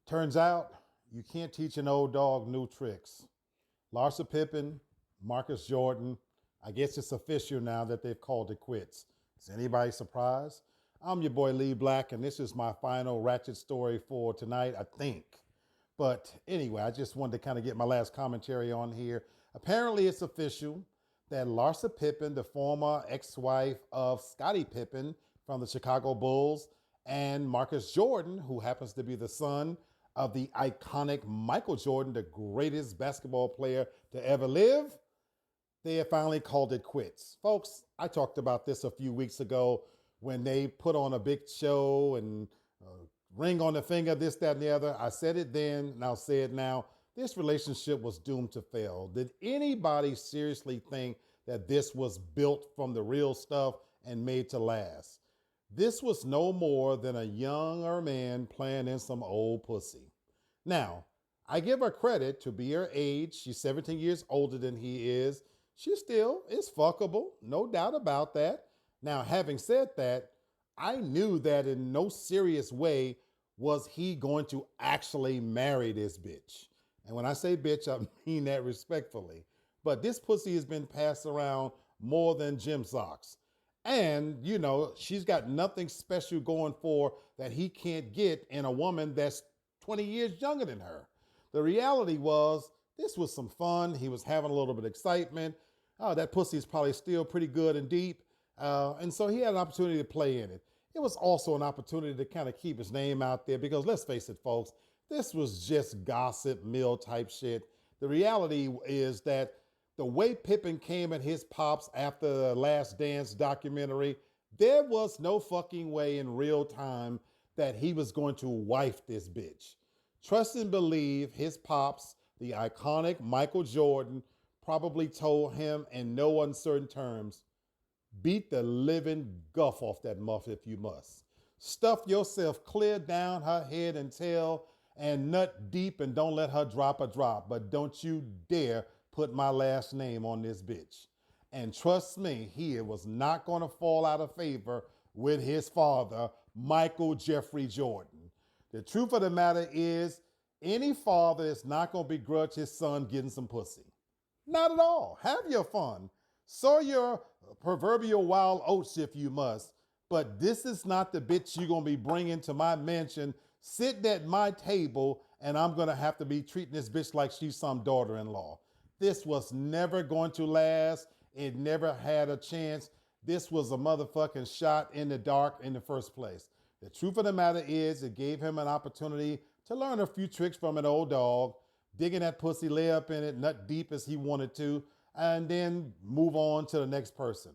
Turns out you can't teach an old dog new tricks. Larsa Pippen, Marcus Jordan, I guess it's official now that they've called it quits. Is anybody surprised? I'm your boy Lee Black, and this is my final Ratchet story for tonight, I think. But anyway, I just wanted to kind of get my last commentary on here. Apparently, it's official that Larsa Pippen, the former ex-wife of Scottie Pippen from the Chicago Bulls, and Marcus Jordan, who happens to be the son of the iconic Michael Jordan, the greatest basketball player to ever live, they have finally called it quits. Folks, I talked about this a few weeks ago when they put on a big show and ring on the finger, this, that, and the other. I said it then, and I'll say it now. This relationship was doomed to fail. Did anybody seriously think that this was built from the real stuff and made to last? This was no more than a younger man playing in some old pussy. Now, I give her credit to be her age. She's 17 years older than he is. She still is fuckable, no doubt about that. Now, having said that, I knew that in no serious way was he going to actually marry this bitch. And when I say bitch, I mean that respectfully. But this pussy has been passed around more than gym socks. And, you know, she's got nothing special going for that he can't get in a woman that's 20 years younger than her. The reality was, this was some fun. He was having a little bit of excitement. Oh, that pussy is probably still pretty good and deep. And so he had an opportunity to play in it. It was also an opportunity to kind of keep his name out there because let's face it, folks, this was just gossip mill type shit. The reality is that the way Pippen came at his pops after the Last Dance documentary, there was no fucking way in real time that he was going to wife this bitch. Trust and believe his pops, the iconic Michael Jordan, probably told him in no uncertain terms, beat the living guff off that muff if you must. Stuff yourself clear down her head and tail and nut deep and don't let her drop a drop. But don't you dare put my last name on this bitch. And trust me, he was not going to fall out of favor with his father, Michael Jeffrey Jordan. The truth of the matter is, any father is not going to begrudge his son getting some pussy. Not at all. Have your fun. Sow your proverbial wild oats if you must. But this is not the bitch you're going to be bringing to my mansion, sitting at my table, and I'm going to have to be treating this bitch like she's some daughter-in-law. This was never going to last. It never had a chance. This was a motherfucking shot in the dark in the first place. The truth of the matter is, it gave him an opportunity to learn a few tricks from an old dog, digging that pussy, lay up in it, nut deep as he wanted to, and then move on to the next person.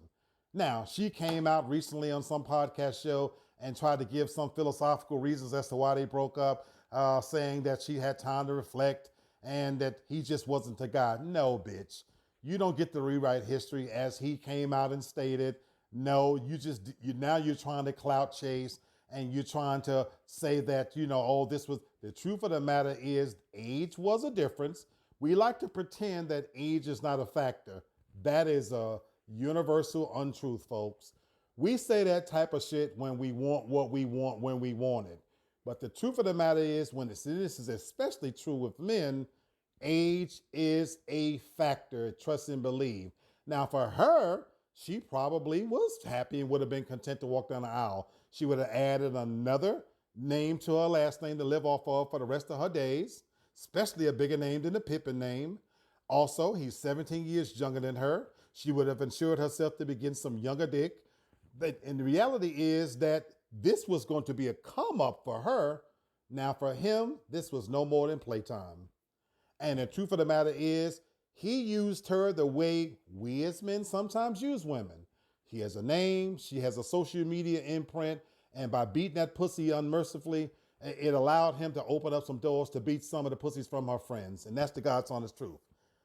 Now, she came out recently on some podcast show and tried to give some philosophical reasons as to why they broke up, saying that she had time to reflect and that he just wasn't the guy. No, bitch. You don't get to rewrite history as he came out and stated. No, now you're trying to clout chase and you're trying to say that, oh, this was, the truth of the matter is age was a difference. We like to pretend that age is not a factor. That is a universal untruth, folks. We say that type of shit when we want what we want, when we want it. But the truth of the matter is, this is especially true with men, age is a factor, trust and believe. Now for her, she probably was happy and would have been content to walk down the aisle. She would have added another name to her last name to live off of for the rest of her days, especially a bigger name than the Pippen name. Also, he's 17 years younger than her. She would have insured herself to begin some younger dick. But and the reality is that this was going to be a come up for her. Now for him, this was no more than playtime. And the truth of the matter is, he used her the way we as men sometimes use women. He has a name, she has a social media imprint, and by beating that pussy unmercifully, it allowed him to open up some doors to beat some of the pussies from her friends. And that's the God's honest truth.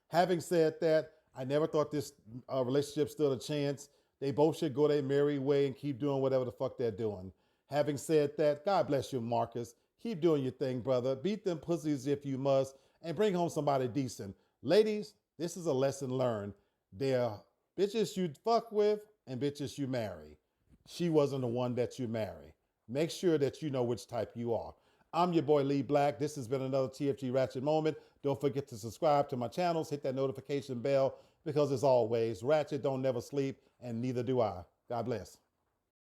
Having said that, I never thought this relationship stood a chance. They both should go their merry way and keep doing whatever the fuck they're doing. Having said that, God bless you, Marcus. Keep doing your thing, brother. Beat them pussies if you must, and bring home somebody decent. Ladies, this is a lesson learned. There are bitches you fuck with and bitches you marry. She wasn't the one that you marry. Make sure that you know which type you are. I'm your boy Lee Black. This has been another TFG Ratchet Moment. Don't forget to subscribe to my channels, hit that notification bell, because as always, Ratchet don't never sleep, and neither do I. God bless.